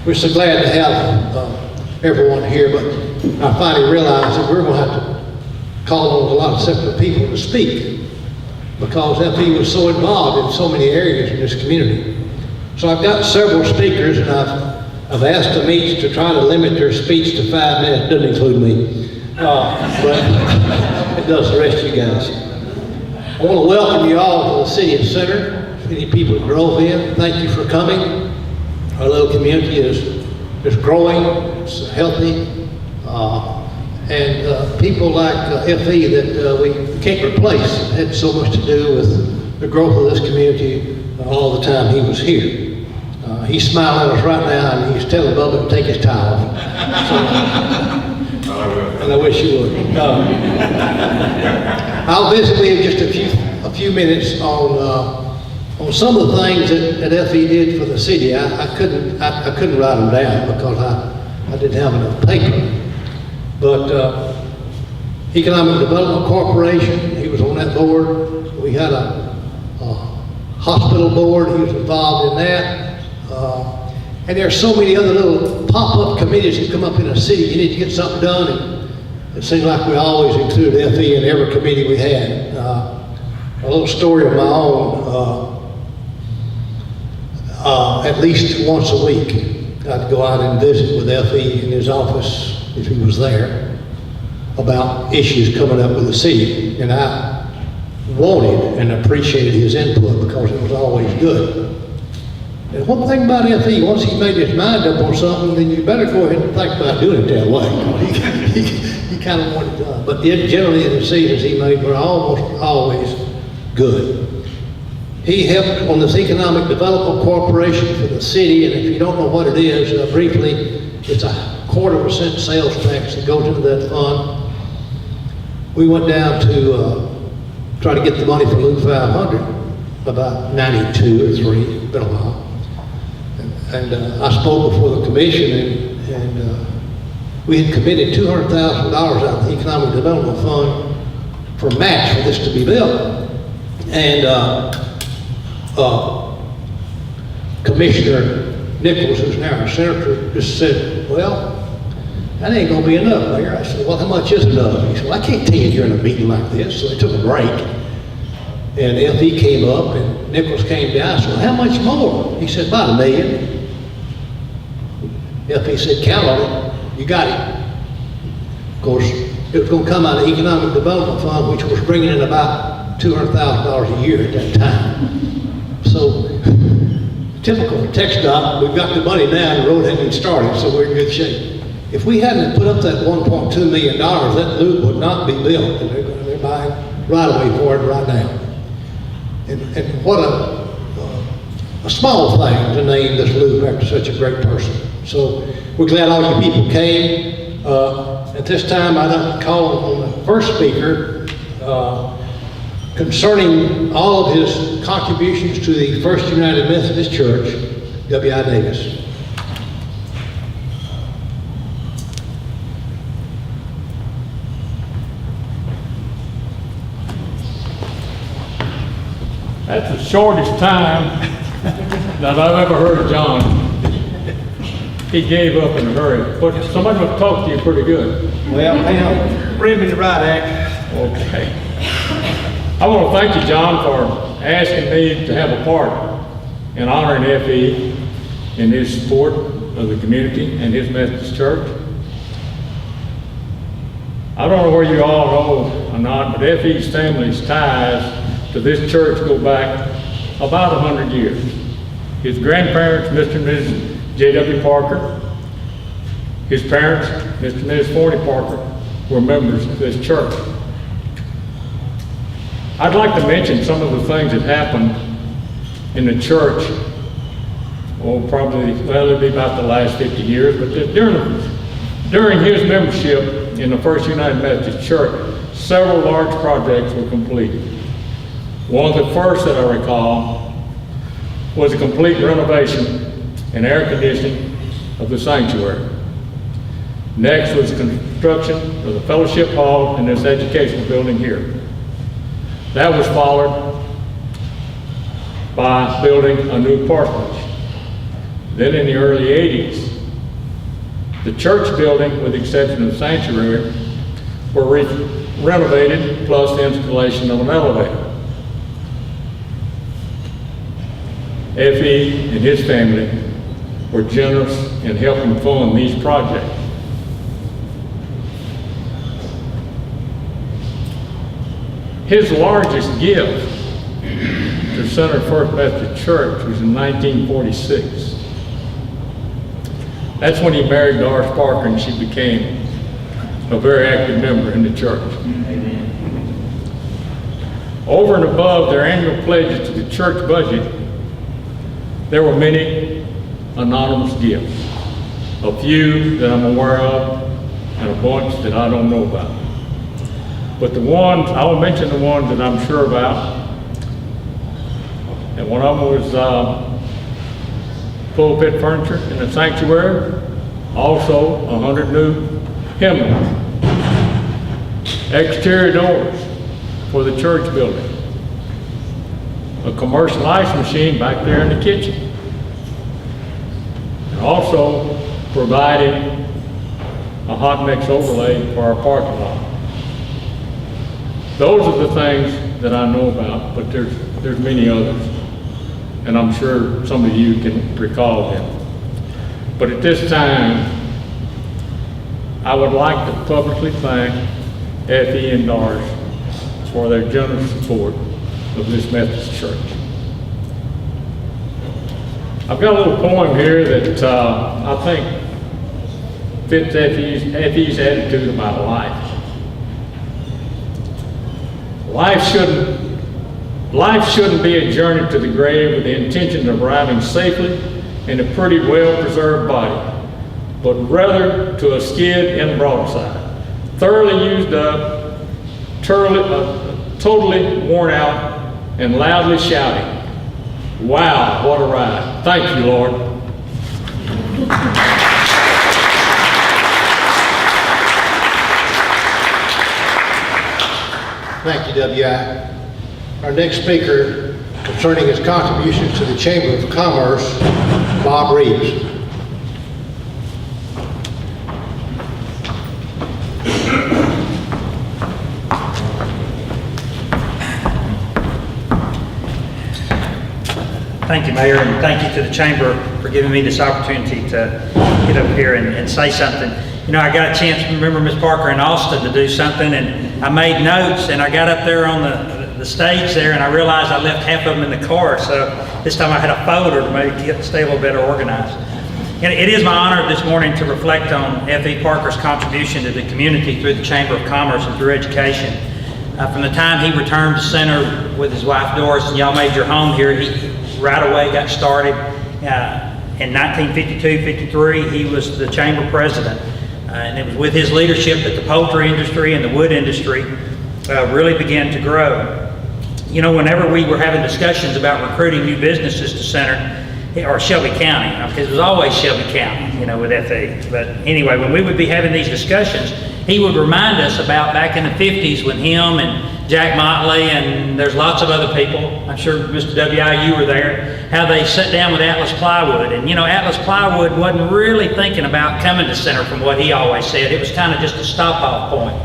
We're so glad to have everyone here, but I finally realized that we're going to have to call on a lot of separate people to speak because FE was so involved in so many areas in this community. So I've got several speakers, and I've asked them each to try to limit their speech to 5 minutes. Doesn't include me, but it does the rest of you guys. I want to welcome you all to the City Center. Many people drove in. Thank you for coming. Our little community is growing, it's healthy, and people like FE that we can't replace had so much to do with the growth of this community all the time he was here. He's smiling at us right now, and he's telling Bubba to take his tie off. And I wish you would. I'll visit with you just a few minutes on some of the things that FE did for the city. I couldn't write them down because I didn't have enough paper. But Economic Development Corporation, he was on that board. We had a hospital board, he was involved in that. And there are so many other little pop-up committees that come up in a city. You need to get something done, and it seems like we always included FE in every committee we had. A little story of my own. At least once a week, I'd go out and visit with FE in his office, if he was there, about issues coming up with the city. And I wanted and appreciated his input because it was always good. And one thing about FE, once he made his mind up on something, then you better go ahead and think about doing it that way. He kind of wanted it done. But generally the decisions he made were almost always good. He helped on this Economic Development Corporation for the city, and if you don't know what it is, briefly, it's a 0.25% sales tax that goes into that fund. We went down to try to get the money for Loop 500, about 92 or 3, been a while. And I spoke before the commission, and we had committed $200,000 out of the Economic Development Fund for match for this to be built. And Commissioner Nichols, who's now our senator, just said, well, that ain't gonna be enough, Mayor. I said, well, how much is enough? He said, well, I can't tell you during a meeting like this. So they took a break, and FE came up, and Nichols came down. I said, well, how much more? He said, about $1 million. FE said, count on it. You got it. Of course, it was gonna come out of the Economic Development Fund, which was bringing in about $200,000 a year at that time. So, typical TxDOT, we've got the money now and the road hasn't even started, so we're in good shape. If we hadn't put up that $1.2 million, that loop would not be built, and they're buying right away for it right now. And what a small thing to name this loop after such a great person. So we're glad all you people came. At this time, I'd like to call on the first speaker, concerning all of his contributions to the First United Methodist Church, W.I. Davis. That's the shortest time that I've ever heard of John. He gave up in a hurry. But somebody must talk to you pretty good. Well, hang on. Bring me the right act. Okay. I want to thank you, John, for asking me to have a part in honoring FE in his support of the community and his Methodist Church. I don't know where you all know or not, but FE's family's ties to this church go back about 100 years. His grandparents, Mr. and Mrs. J.W. Parker, his parents, Mr. and Mrs. Forney Parker, were members of this church. I'd like to mention some of the things that happened in the church, it'll be about the last 50 years, but during his membership in the First United Methodist Church, several large projects were completed. One of the first that I recall was a complete renovation and air conditioning of the sanctuary. Next was construction of the fellowship hall in this educational building here. That was followed by building a new parsonage. Then in the early 80s, The church building, with the exception of the sanctuary, were renovated, plus the installation of an elevator. F.E. and his family were generous in helping fund these projects. His largest gift to Center First Methodist Church was in 1946. That's when he married Doris Parker and she became a very active member in the church. Over and above their annual pledges to the church budget, there were many anonymous gifts. A few that I'm aware of and a bunch that I don't know about. But the ones, I will mention the ones that I'm sure about. And one of them was pulpit furniture in the sanctuary. Also, 100 new hymnals. Exterior doors for the church building. A commercial ice machine back there in the kitchen. And also providing a hot mix overlay for our parking lot. Those are the things that I know about, but there's many others. And I'm sure some of you can recall them. But at this time, I would like to publicly thank F.E. and Doris for their generous support of this Methodist church. I've got a little poem here that I think fits F.E.'s attitude about life. Life shouldn't be a journey to the grave with the intention of arriving safely in a pretty well-preserved body, but rather to a skid and broadside, thoroughly used up, totally worn out, and loudly shouting, "Wow, what a ride." Thank you, Lord. Thank you, W.I. Our next speaker concerning his contributions to the Chamber of Commerce, Bob Reeves. Thank you, Mayor, and thank you to the Chamber for giving me this opportunity to get up here and say something. You know, I got a chance to remember Ms. Parker in Austin to do something, and I made notes, and I got up there on the stage there, and I realized I left half of them in the car, so this time I had a folder to stay a little better organized. And it is my honor this morning to reflect on F.E. Parker's contribution to the community through the Chamber of Commerce and through education. From the time he returned to Center with his wife Doris, and y'all made your home here, he right away got started. In 1952-53, he was the chamber president. And it was with his leadership that the poultry industry and the wood industry really began to grow. You know, whenever we were having discussions about recruiting new businesses to Center, or Shelby County, because it was always Shelby County, you know, with F.E. But anyway, when we would be having these discussions, he would remind us about back in the 50s when him and Jack Motley, and there's lots of other people, I'm sure Mr. W.I., you were there, how they sat down with Atlas Plywood. And you know, Atlas Plywood wasn't really thinking about coming to Center from what he always said. It was kind of just a stop-off point.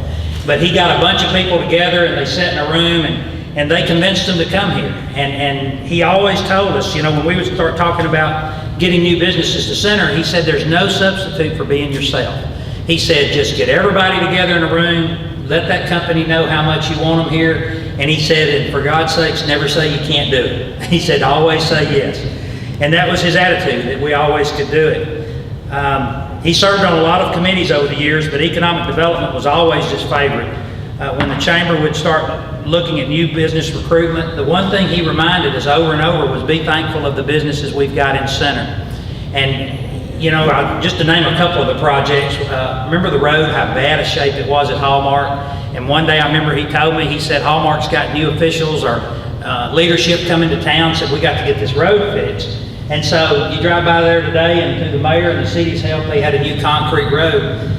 But he got a bunch of people together and they sat in a room and they convinced them to come here. And he always told us, you know, when we would start talking about getting new businesses to Center, he said there's no substitute for being yourself. He said just get everybody together in a room, let that company know how much you want them here. And he said, and for God's sakes, never say you can't do it. He said, always say yes. And that was his attitude, that we always could do it. He served on a lot of committees over the years, but economic development was always his favorite. When the chamber would start looking at new business recruitment, the one thing he reminded us over and over was be thankful of the businesses we've got in Center. And you know, just to name a couple of the projects, remember the road, how bad a shape it was at Hallmark? And one day I remember he told me, he said, Hallmark's got new officials or leadership coming to town, said we got to get this road fixed. And so you drive by there today and through the mayor and the city's help, they had a new concrete road.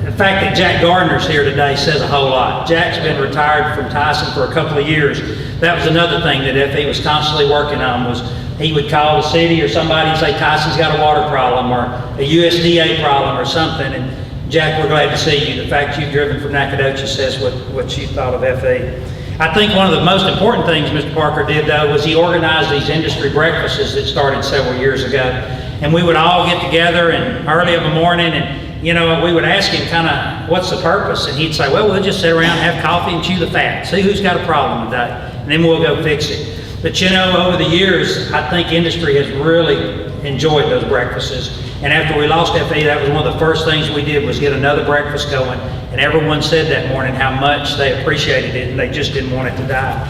The fact that Jack Gardner's here today says a whole lot. Jack's been retired from Tyson for a couple of years. That was another thing that F.E. was constantly working on, was he would call the city or somebody and say, Tyson's got a water problem or a USDA problem or something. And Jack, we're glad to see you. The fact you've driven from Nacogdoches says what you thought of FE. I think one of the most important things Mr. Parker did, though, was he organized these industry breakfasts that started several years ago. And we would all get together and early in the morning, and, you know, we would ask him kind of, what's the purpose? And he'd say, well, we'll just sit around and have coffee and chew the fat. See who's got a problem today, and then we'll go fix it. But, you know, over the years, I think industry has really enjoyed those breakfasts. And after we lost FE, that was one of the first things we did was get another breakfast going. And everyone said that morning how much they appreciated it and they just didn't want it to die.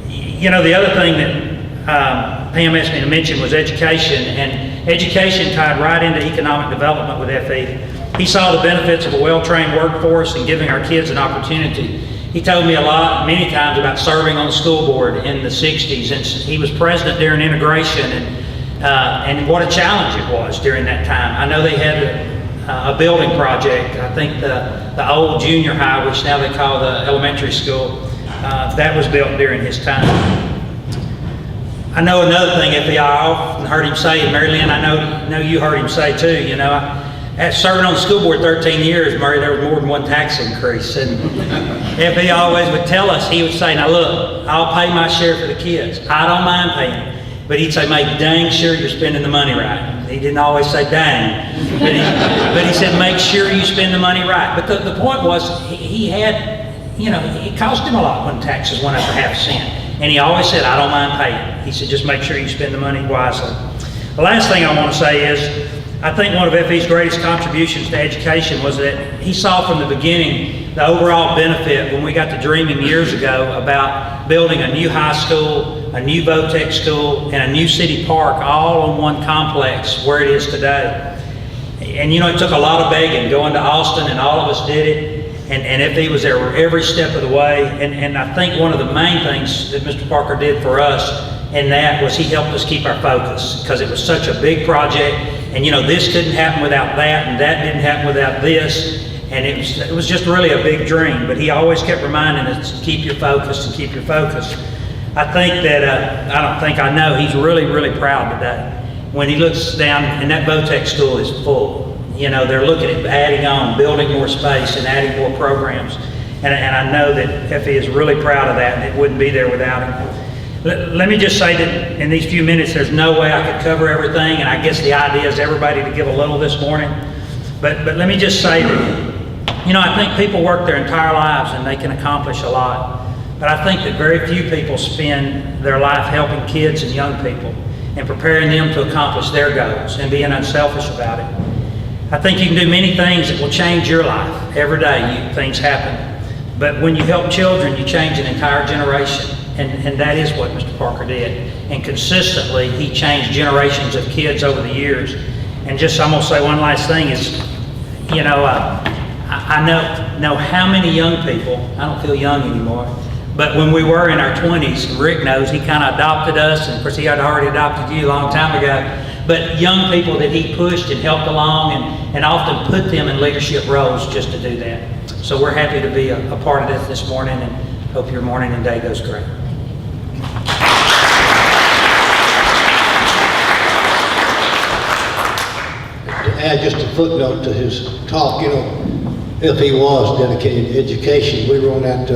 You know, the other thing that Pam asked me to mention was education. And education tied right into economic development with FE. He saw the benefits of a well-trained workforce and giving our kids an opportunity. He told me many times about serving on the school board in the 60s. And he was president during integration, and what a challenge it was during that time. I know they had a building project. I think the old junior high, which now they call the elementary school, that was built during his time. I know another thing FEI, I often heard him say, and Mary Lynn, I know you heard him say too, you know, after serving on the school board 13 years, Murray, there was more than one tax increase. And FE always would tell us, he would say, now look, I'll pay my share for the kids. I don't mind paying. But he'd say, make dang sure you're spending the money right. He didn't always say dang, but he said, make sure you spend the money right. But the point was, he had, you know, it cost him a lot when taxes went up for half a cent. And he always said, I don't mind paying. He said, just make sure you spend the money wisely. The last thing I want to say is, I think one of FE's greatest contributions to education was that he saw from the beginning the overall benefit when we got to dreaming years ago about building a new high school, a new VOTEC school, and a new city park all on one complex where it is today. And you know, it took a lot of begging, going to Austin, and all of us did it. And FE was there every step of the way. And I think one of the main things that Mr. Parker did for us in that was he helped us keep our focus, because it was such a big project. And you know, this couldn't happen without that, and that didn't happen without this. And it was just really a big dream. But he always kept reminding us to keep your focus and keep your focus. I think that, I know he's really, really proud today. When he looks down, and that VOTEC school is full. You know, they're looking at adding on, building more space and adding more programs. And I know that FE is really proud of that, and it wouldn't be there without him. Let me just say that in these few minutes, there's no way I could cover everything, and I guess the idea is everybody to give a little this morning. But let me just say that, you know, I think people work their entire lives and they can accomplish a lot. But I think that very few people spend their life helping kids and young people and preparing them to accomplish their goals and being unselfish about it. I think you can do many things that will change your life. Every day things happen. But when you help children, you change an entire generation. And that is what Mr. Parker did. And consistently, he changed generations of kids over the years. And just, I'm gonna say one last thing is, you know, I know how many young people, I don't feel young anymore, but when we were in our 20s, Rick knows, he kind of adopted us, and of course he had already adopted you a long time ago, but young people that he pushed and helped along and often put them in leadership roles just to do that. So we're happy to be a part of this morning, and hope your morning and day goes great. To add just a footnote to his talk, you know, if he was dedicated to education, we were on that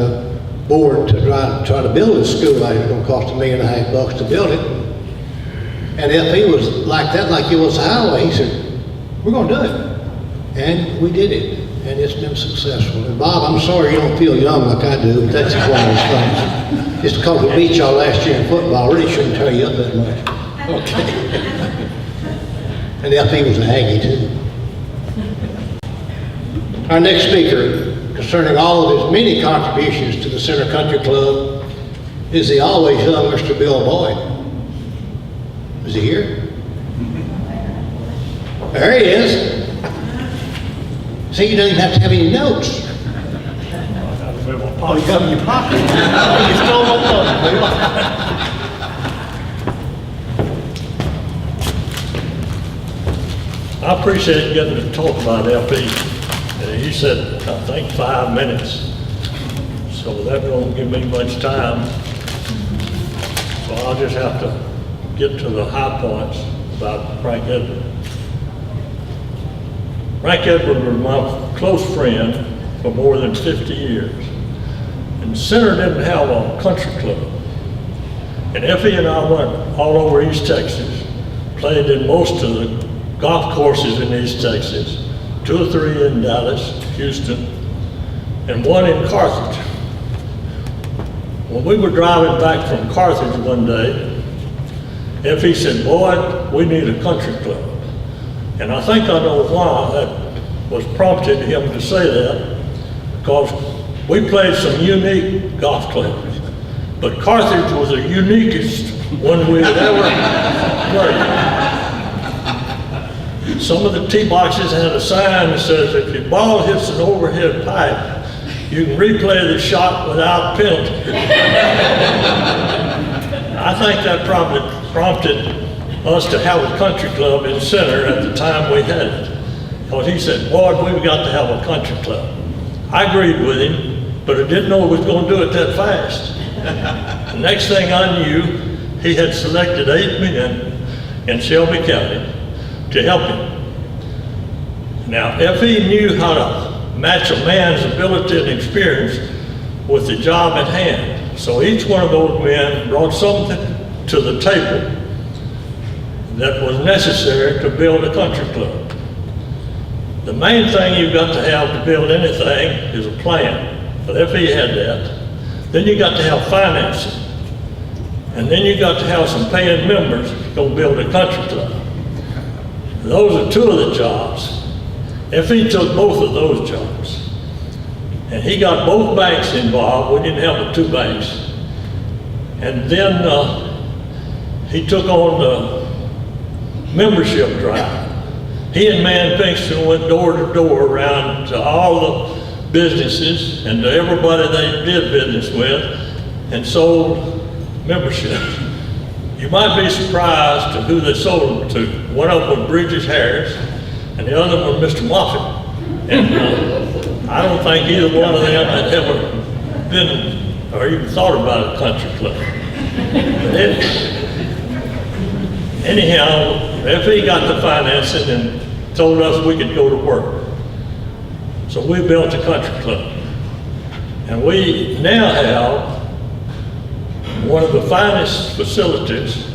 board to try to build a school. It was going to cost $1.5 million to build it. And if he was like that, like it was a highway, he said, we're going to do it. And we did it. And it's been successful. And Bob, I'm sorry you don't feel young like I do, but that's just one of those things. Just because we beat y'all last year in football, really shouldn't tear you up that much. Okay. And FE was an Aggie too. Our next speaker, concerning all of his many contributions to the Center Country Club, is the always young Mr. Bill Boyd. Is he here? There he is. See, you don't even have to have any notes. Oh, you got them in your pocket. You stole my notes. I appreciate getting to talk about FE. He said, I think 5 minutes. So that won't give me much time. So I'll just have to get to the high points about Frank Edward. Frank Edward was my close friend for more than 50 years. And the center didn't have a country club. And Effie and I went all over East Texas, played in most of the golf courses in East Texas, 2 or 3 in Dallas, Houston, and 1 in Carthage. When we were driving back from Carthage one day, Effie said, "Boy, we need a country club." And I think I know why that was prompted him to say that, because we played some unique golf clubs. But Carthage was the uniquest one we had ever played. Some of the tee boxes had a sign that says, "If your ball hits an overhead pipe, you can replay the shot without penalty." I think that probably prompted us to have a country club in Center at the time we had it. Because he said, "Boy, we've got to have a country club." I agreed with him, but I didn't know he was going to do it that fast. The next thing I knew, he had selected 8 men in Shelby County to help him. Now, if he knew how to match a man's ability and experience with the job at hand, so each one of those men brought something to the table that was necessary to build a country club. The main thing you've got to have to build anything is a plan. But if he had that, then you got to have financing. And then you got to have some paying members to go build a country club. Those are 2 of the jobs. If he took both of those jobs, and he got both banks involved, we didn't have the 2 banks. And then he took on the membership drive. He and Man Pinkston went door to door around to all the businesses and to everybody they did business with and sold memberships. You might be surprised to who they sold them to. One of them was Bridges Harris and the other one was Mr. Moffitt. And I don't think either one of them had ever been or even thought about a country club. But anyhow, if he got the financing and told us we could go to work. So we built a country club. And we now have one of the finest facilities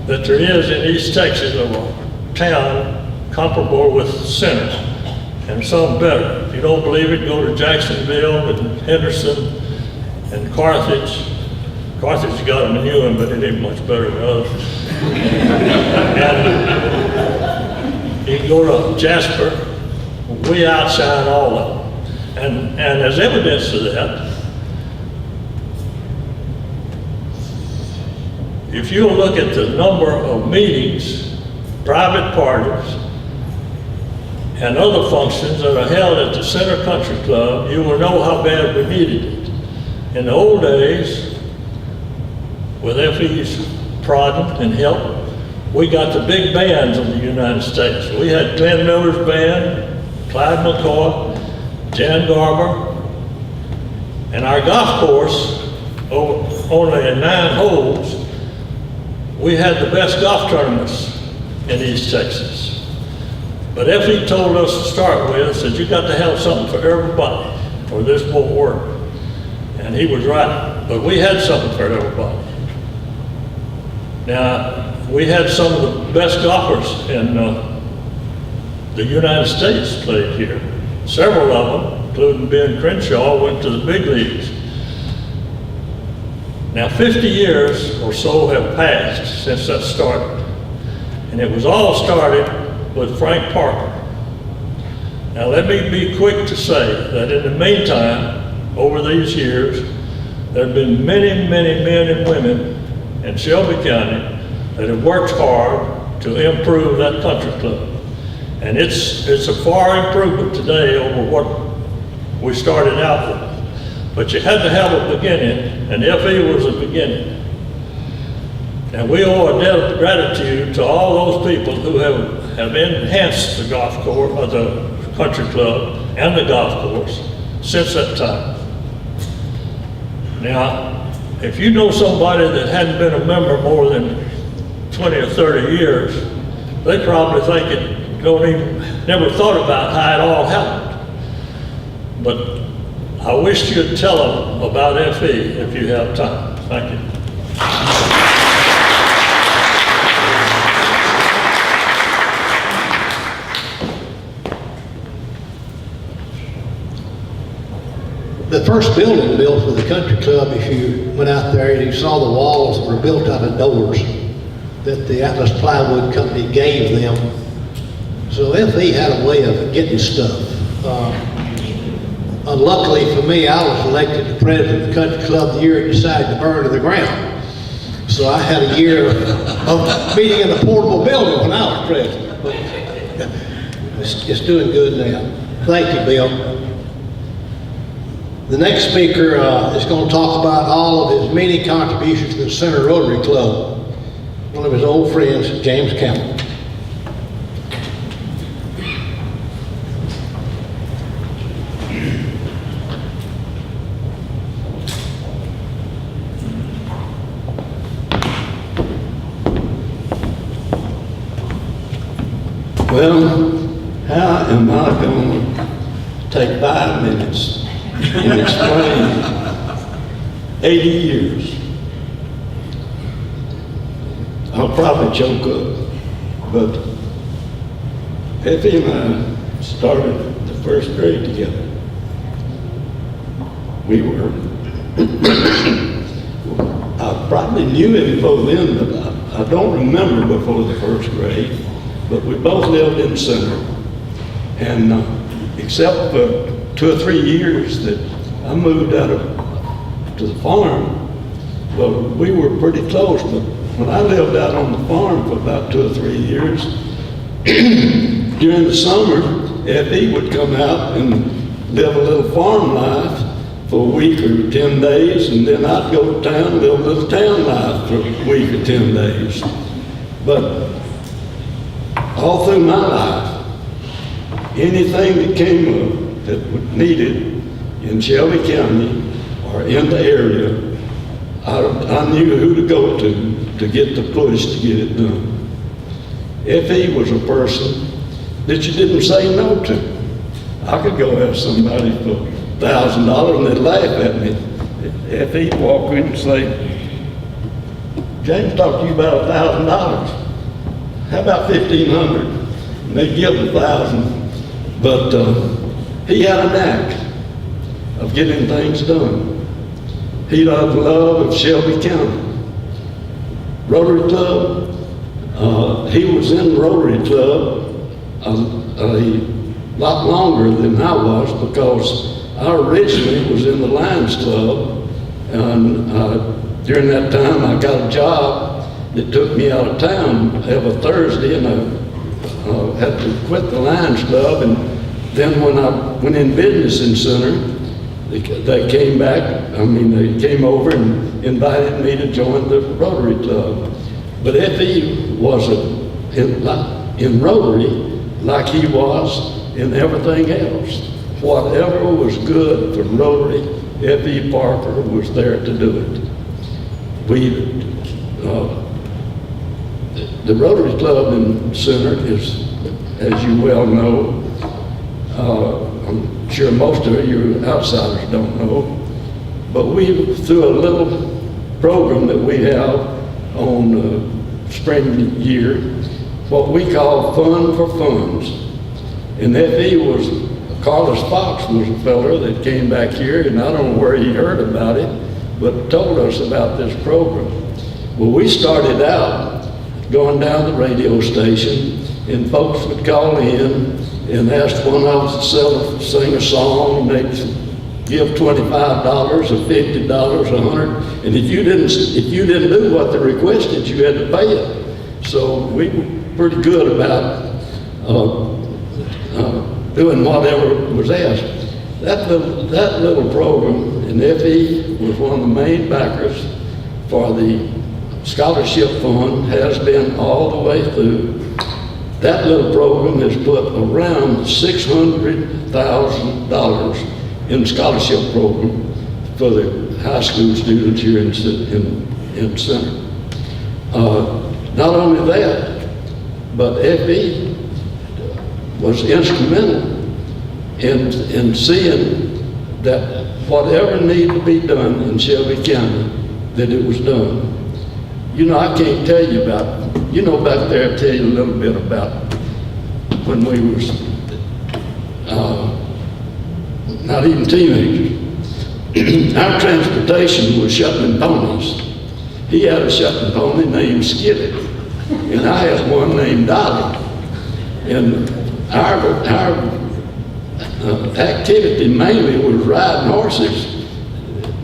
that there is in East Texas, of a town comparable with Center, and some better. If you don't believe it, go to Jacksonville and Henderson and Carthage. Carthage got a new one, but it ain't much better than others. And you can go to Jasper, we outshine all of them. And as evidence of that, if you look at the number of meetings, private parties, and other functions that are held at the Center Country Club, you will know how bad we needed it. In the old days, with FE's prodding and help, we got the big bands of the United States. We had Glenn Miller's band, Clyde McCoy, Jan Garber, and our golf course, only in 9 holes, we had the best golf tournaments in East Texas. But FE told us to start with, said you got to have something for everybody, or this won't work. And he was right, but we had something for everybody. Now, we had some of the best golfers in the United States played here. Several of them, including Ben Crenshaw, went to the big leagues. Now, 50 years or so have passed since that started. And it was all started with Frank Parker. Now, let me be quick to say that in the meantime, over these years, there have been many, many men and women in Shelby County that have worked hard to improve that country club. And it's a far improvement today over what we started out with. But you had to have a beginning, and FE was a beginning. And we owe a debt of gratitude to all those people who have enhanced the golf course, or the country club, and the golf course since that time. Now, if you know somebody that hadn't been a member more than 20 or 30 years, they probably think never thought about how it all happened. But I wish you'd tell them about FE if you have time. Thank you. The first building built for the country club, if you went out there and you saw the walls that were built out of doors that the Atlas Plywood Company gave them. So FE had a way of getting stuff. Unluckily for me, I was elected the president of the country club the year it decided to burn to the ground. So I had a year of meeting in a portable building when I was president. But it's doing good now. Thank you, Bill. The next speaker is going to talk about all of his many contributions to the Center Rotary Club. One of his old friends, James Campbell. Well, how am I going to take 5 minutes and explain 80 years? I'll probably choke up, but Effie and I started the first grade together. We were, I probably knew him before then, but I don't remember before the first grade. But we both lived in the center. And except for 2 or 3 years that I moved out to the farm, well, we were pretty close. But when I lived out on the farm for about 2 or 3 years, during the summer, F.E. would come out and live a little farm life for a week or 10 days, and then I'd go to town, live a little town life for a week or 10 days. But all through my life, anything that came up that was needed in Shelby County or in the area, I knew who to go to get the push to get it done. F.E. was a person that you didn't say no to. I could go ask somebody for $1,000 and they'd laugh at me. F.E. walk in and say, James talked to you about $1,000. How about 1,500? And they'd give 1,000. But he had a knack of getting things done. He had the love of Shelby County. Rotary Club, he was in the Rotary Club a lot longer than I was, because I originally was in the Lions Club, and during that time I got a job that took me out of town every Thursday, and I had to quit the Lions Club. And then when I went in business in Center, they came back, they came over and invited me to join the Rotary Club. But F.E. was in Rotary like he was in everything else. Whatever was good for Rotary, F.E. Parker was there to do it. The Rotary Club in Center is, as you well know, I'm sure most of you outsiders don't know, but we, through a little program that we have on spring year, what we call Fun for Funds. And F.E. was, Carlos Fox was a fella that came back here, and I don't know where he heard about it, but told us about this program. Well, we started out going down the radio station, and folks would call in and ask one of us to sing a song, and they'd give $25 or $50 or $100, and if you didn't do what they requested, you had to pay it. So we were pretty good about doing whatever was asked. That little program, and F.E. was one of the main backers for the scholarship fund, has been all the way through. That little program has put around $600,000 in the scholarship program for the high school students here in Center. Not only that, but FE was instrumental in seeing that whatever needed to be done in Shelby County, that it was done. You know, I can't tell you about, you know, back there, I'll tell you a little bit about when we was not even teenagers. Our transportation was shuttling ponies. He had a shuttling pony named Skillet, and I had one named Dolly. And our activity mainly was riding horses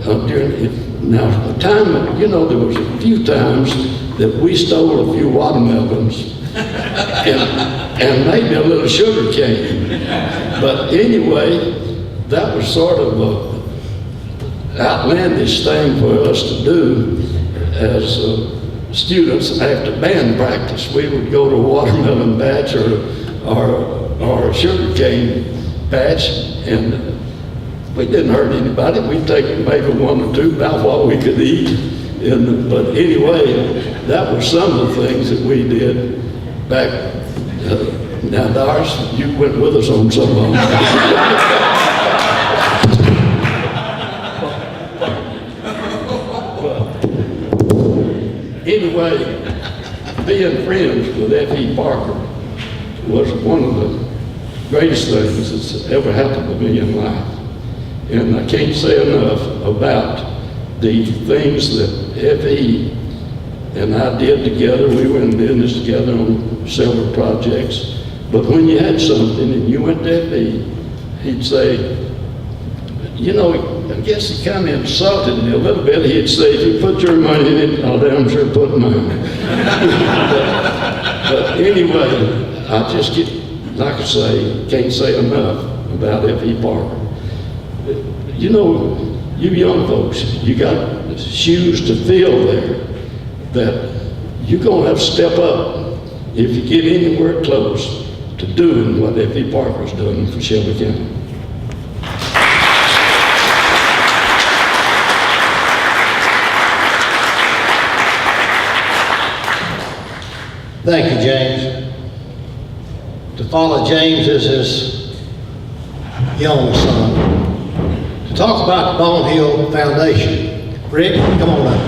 during it. Now, the time, you know, there was a few times that we stole a few watermelons and maybe a little sugar cane. But anyway, that was sort of an outlandish thing for us to do as students after band practice. We would go to a watermelon patch or a sugar cane patch, and we didn't hurt anybody. We'd take maybe one or two, about what we could eat. But anyway, that was some of the things that we did back. Now, Doris, you went with us on some of them. Anyway, being friends with F.E. Parker was one of the greatest things that's ever happened to me in life. And I can't say enough about the things that F.E. and I did together. We were in business together on several projects. But when you had something and you went to F.E., he'd say, you know, I guess he kind of insulted me a little bit. He'd say, if you put your money in it, I'll damn sure put mine. but anyway, I just get, like I say, can't say enough about F.E. Parker. You know, you young folks, you got shoes to fill there that you're going to have to step up if you get anywhere close to doing what F.E. Parker's done for Shelby County. Thank you, James. To follow James is his young son. To talk about the Bone Hill Foundation. Rick, come on up.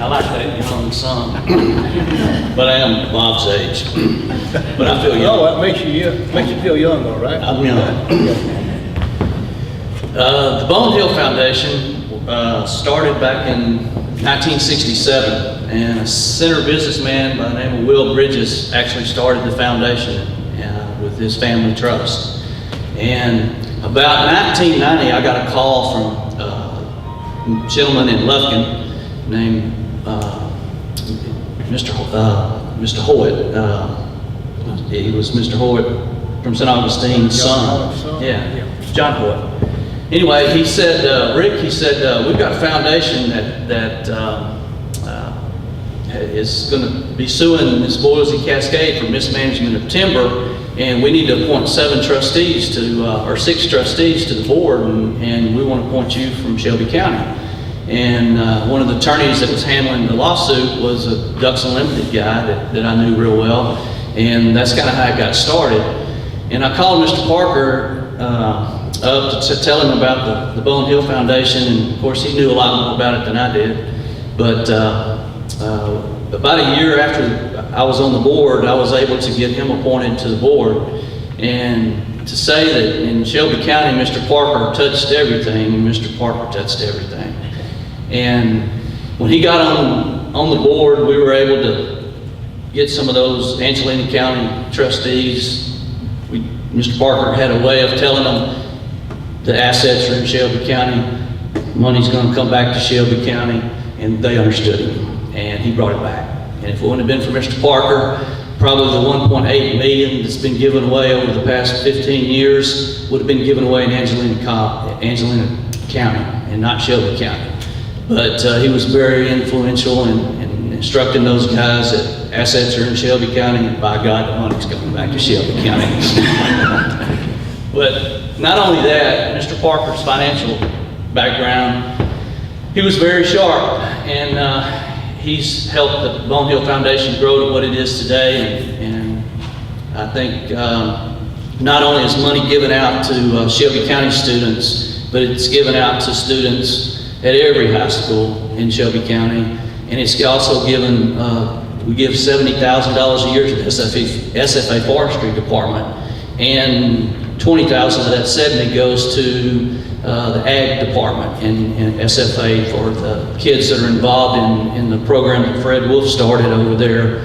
I like that young son, but I am Bob's age. But I feel young. Oh, that makes you feel young, all right? I'm young. The Bone Hill Foundation started back in 1967, and a center businessman by the name of Will Bridges actually started the foundation with his family trust. And about 1990, I got a call from a gentleman in Lufkin named Mr. Hoyt. He was Mr. Hoyt from St. Augustine's son. Yeah, John Hoyt. Anyway, he said, Rick, he said, we've got a foundation that is going to be suing this Boise Cascade for mismanagement of timber, and we need to appoint 6 trustees to the board, and we want to appoint you from Shelby County. And one of the attorneys that was handling the lawsuit was a Ducks Unlimited guy that I knew real well, and that's kind of how it got started. And I called Mr. Parker up to tell him about the Bone Hill Foundation, and of course he knew a lot more about it than I did. But about a year after I was on the board, I was able to get him appointed to the board. And to say that in Shelby County, Mr. Parker touched everything, Mr. Parker touched everything. And when he got on the board, we were able to get some of those Angelina County trustees. Mr. Parker had a way of telling them the assets are in Shelby County, money's going to come back to Shelby County, and they understood him, and he brought it back. And if it wouldn't have been for Mr. Parker, probably the $1.8 million that's been given away over the past 15 years would have been given away in Angelina County and not Shelby County. But he was very influential in instructing those guys that assets are in Shelby County, and by God, the money's coming back to Shelby County. But not only that, Mr. Parker's financial background, he was very sharp, and he's helped the Bone Hill Foundation grow to what it is today. And I think not only is money given out to Shelby County students, but it's given out to students at every high school in Shelby County. And it's also given, we give $70,000 a year to the SFA Forestry Department, and $20,000 of that 70 goes to the Ag Department and SFA for the kids that are involved in the program that Fred Wulf started over there,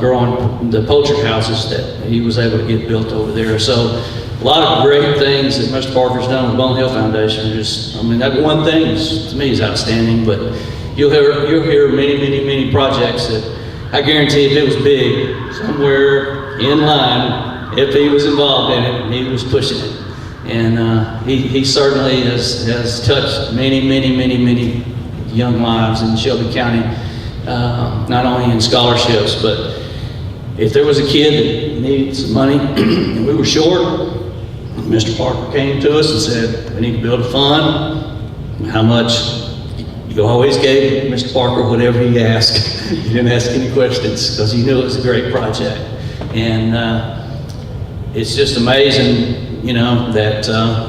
growing the poultry houses that he was able to get built over there. So a lot of great things that Mr. Parker's done with Bone Hill Foundation. That one thing is, to me, is outstanding, but you'll hear many projects that I guarantee if it was big, somewhere in line, if he was involved in it, he was pushing it. And he certainly has touched many young lives in Shelby County, not only in scholarships, but if there was a kid that needed some money and we were short, Mr. Parker came to us and said, we need to build a fund. How much? You always gave Mr. Parker whatever he asked. You didn't ask any questions because you knew it was a great project. And it's just amazing, that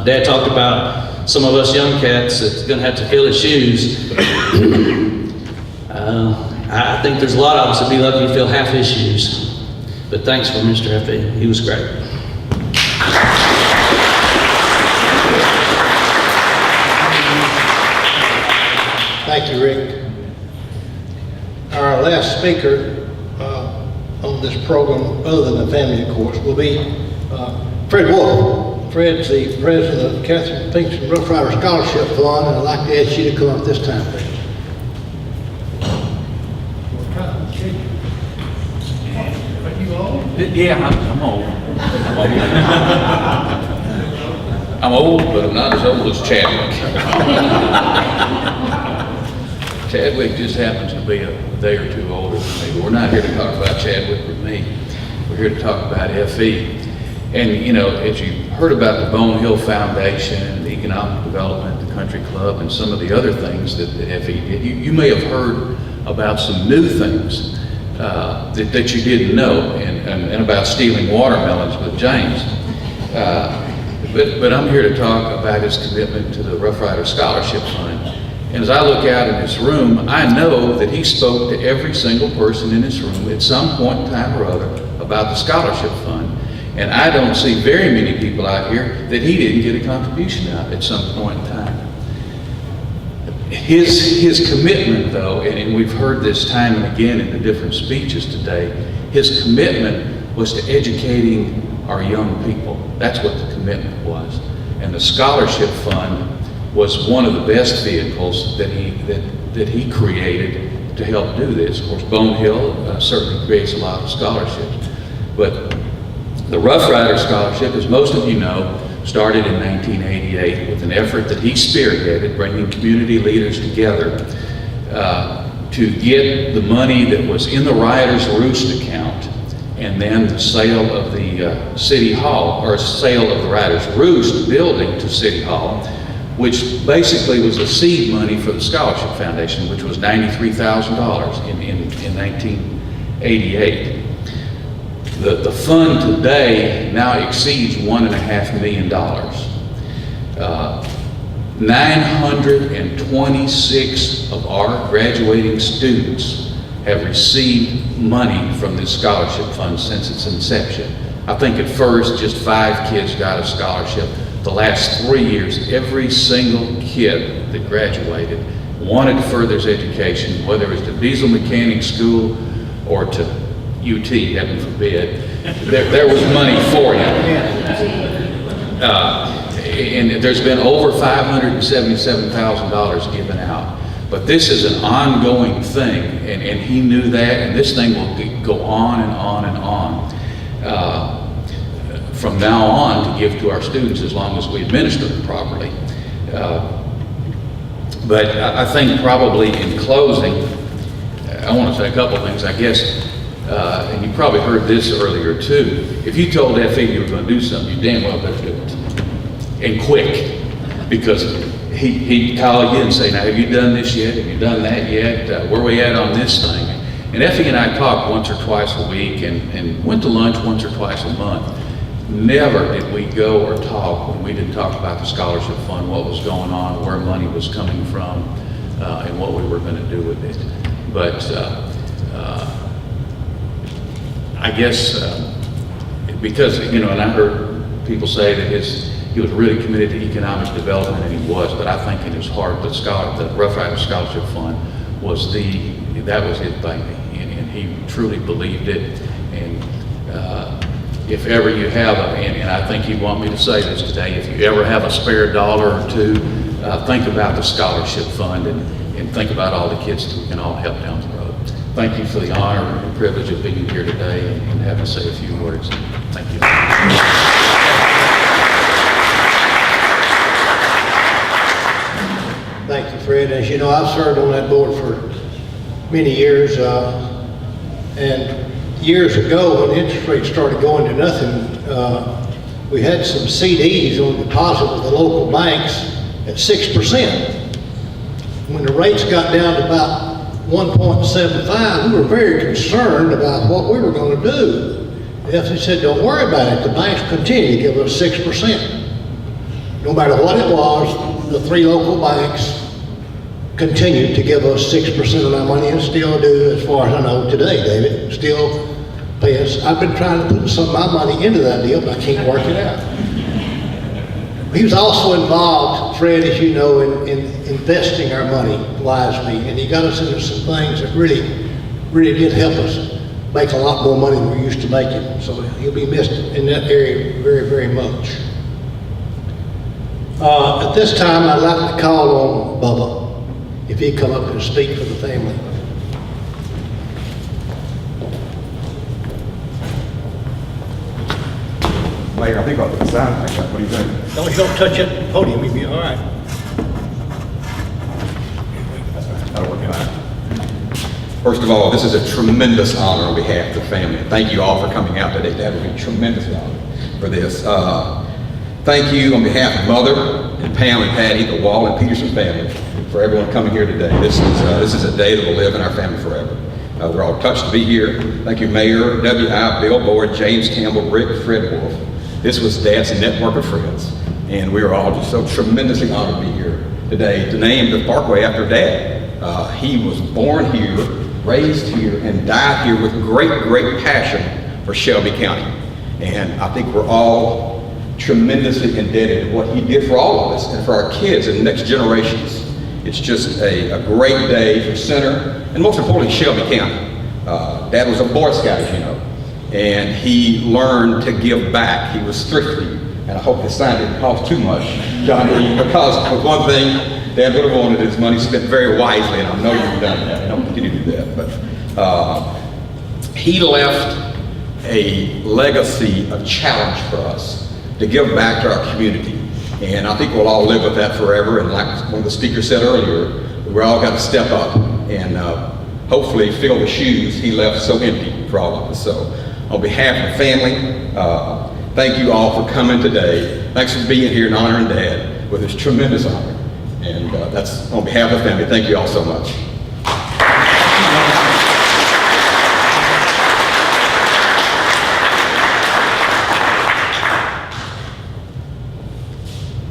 Dad talked about some of us young cats that's gonna have to fill his shoes. I think there's a lot of us that'd be lucky to fill half his shoes. But thanks for Mr. F.E. He was great. Thank you, Rick. Our last speaker on this program, other than the family, of course, will be Fred Wulf. Fred's the president of Catherine Pinkston Rough Rider Scholarship Fund, and I'd like to ask you to come up this time, please. Are you old? Yeah, I'm old. I'm old, but I'm not as old as Chadwick. Chadwick just happens to be a day or two older than me. But we're not here to talk about Chadwick or me. We're here to talk about FE. And as you heard about the Bone Hill Foundation, the economic development, the country club, and some of the other things that the FE did, you may have heard about some new things that you didn't know, and about stealing watermelons with James. But I'm here to talk about his commitment to the Rough Rider Scholarship Fund. And as I look out in this room, I know that he spoke to every single person in this room at some point in time or other about the scholarship fund. And I don't see very many people out here that he didn't get a contribution out at some point in time. His commitment, though, and we've heard this time and again in the different speeches today, his commitment was to educating our young people. That's what the commitment was. And the scholarship fund was one of the best vehicles that he created to help do this. Of course, Bone Hill certainly creates a lot of scholarships. But the Rough Rider Scholarship, as most of you know, started in 1988 with an effort that he spearheaded, bringing community leaders together to get the money that was in the Riders Roost account, and then the sale of the City Hall, or sale of the Riders Roost building to City Hall, which basically was the seed money for the Scholarship Foundation, which was $93,000 in 1988. The fund today now exceeds $1.5 million. 926 of our graduating students have received money from this scholarship fund since its inception. I think at first just 5 kids got a scholarship. The last 3 years, every single kid that graduated wanted to further his education, whether it was to diesel mechanic school or to UT, heaven forbid, there was money for you. And there's been over $577,000 given out. But this is an ongoing thing, and he knew that, and this thing will go on and on and on from now on to give to our students as long as we administer them properly. But I think probably in closing, I want to say a couple of things, I guess. And you probably heard this earlier too. If you told FE you were going to do something, you damn well better do it. And quick. Because he'd call you and say, now, have you done this yet? Have you done that yet? Where we at on this thing? And Effie and I talked once or twice a week and went to lunch once or twice a month. Never did we go or talk when we didn't talk about the scholarship fund, what was going on, where money was coming from, and what we were going to do with it. But I guess because, and I heard people say that he was really committed to economic development, and he was, but I think in his heart, the Rough Rider Scholarship Fund was that was his baby, and he truly believed it. And if ever you have and I think he'd want me to say this today, if you ever have a spare dollar or two, think about the scholarship fund and think about all the kids that we can all help down the road. Thank you for the honor and privilege of being here today and having to say a few words. Thank you. Thank you, Fred. As you know, I've served on that board for many years, and years ago, when interest rates started going to nothing, we had some CDs on deposit with the local banks at 6%. When the rates got down to about 1.75, we were very concerned about what we were going to do. They said, don't worry about it. The banks continue to give us 6%. No matter what it was, the 3 local banks continued to give us 6% of our money and still do, as far as I know today, David, still pay us. I've been trying to put some of my money into that deal, but I can't work it out. He was also involved, Fred, as you know, in investing our money wisely, and he got us into some things that really did help us make a lot more money than we used to making. So he'll be missed in that area very, very much. At this time, I'd like to call on Bubba, if he'd come up and speak for the family. Mayor, I think I'll put the sign back up. What do you think? No, you don't touch it, podium, you'll be all right. That'll work fine. First of all, this is a tremendous honor on behalf of the family. Thank you all for coming out today. That would be a tremendous honor for this. Thank you on behalf of Mother and Pam and Patty, the Wall and Peterson family, for everyone coming here today. This is a day that will live in our family forever. We're all touched to be here. Thank you, Mayor, W.I. Bill Boyd, James Campbell, Rick, Fred Wulf. This was Dad's network of friends, and we are all just so tremendously honored to be here today to name the Parkway after Dad. He was born here, raised here, and died here with great, great passion for Shelby County. And I think we're all tremendously indebted to what he did for all of us and for our kids and next generations. It's just a great day for Center, and most importantly, Shelby County. Dad was a Boy Scout, as you know, and he learned to give back. He was thrifty, and I hope his sign didn't cost too much, John, because with one thing, Dad would have wanted his money spent very wisely, and I know you've done that, and I'll continue to do that. But he left a legacy of challenge for us to give back to our community. And I think we'll all live with that forever. And like one of the speakers said earlier, we're all got to step up and hopefully fill the shoes he left so empty for all of us. So on behalf of the family, thank you all for coming today. Thanks for being here and honoring Dad with this tremendous honor. And that's on behalf of the family. Thank you all so much.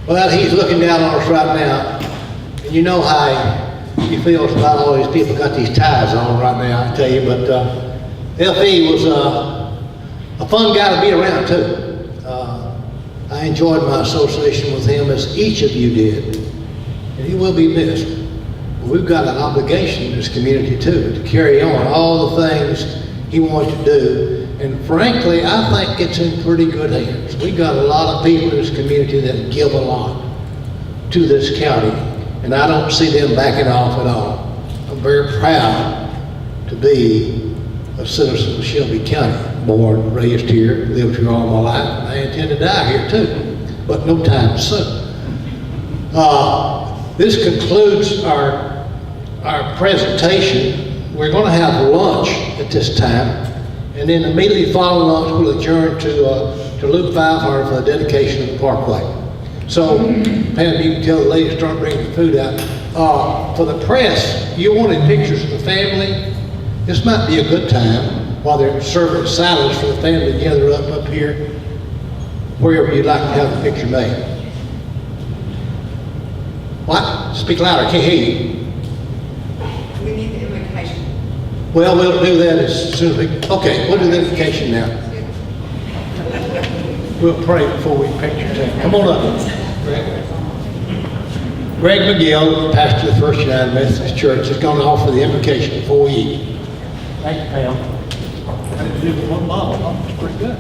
Well, he's looking down on us right now, and you know how he feels about all these people got these ties on right now, I tell you, but F.E. was a fun guy to be around too. I enjoyed my association with him as each of you did, and he will be missed. But we've got an obligation in this community too, to carry on all the things he wanted to do. And frankly, I think it's in pretty good hands. We got a lot of people in this community that give a lot to this county, and I don't see them backing off at all. I'm very proud to be a citizen of Shelby County, born, raised here, lived here all my life, and I intend to die here too, but no time soon. This concludes our presentation. We're going to have lunch at this time. And then immediately following lunch, we'll adjourn to Luke 500 for the dedication of the Parkway. So, Pam, you can tell the ladies start bringing the food out. For the press, you wanted pictures of the family. This might be a good time while they're serving salads for the family to gather up here, wherever you'd like to have the picture made. What? Speak louder, I can't hear you. We need the invocation. Well, we'll do that as soon as we, okay, we'll do the invocation now. We'll pray before we picture take. Come on up. Greg McGill, pastor of the First United Methodist Church, is going to offer the invocation before we eat. Thank you, Pam. I had to do it with one bottle. Oh, it's pretty good.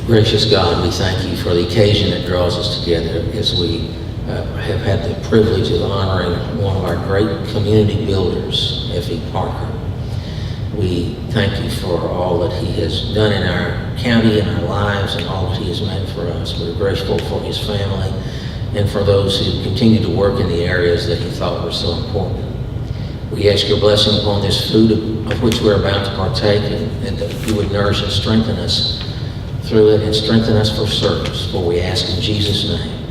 Gracious God, we thank you for the occasion that draws us together as we have had the privilege of honoring one of our great community builders, F.E. Parker. We thank you for all that he has done in our county and our lives and all that he has meant for us. We're grateful for his family and for those who continue to work in the areas that he thought were so important. We ask your blessing upon this food of which we're about to partake, and that you would nourish and strengthen us through it and strengthen us for service. For we ask in Jesus' name.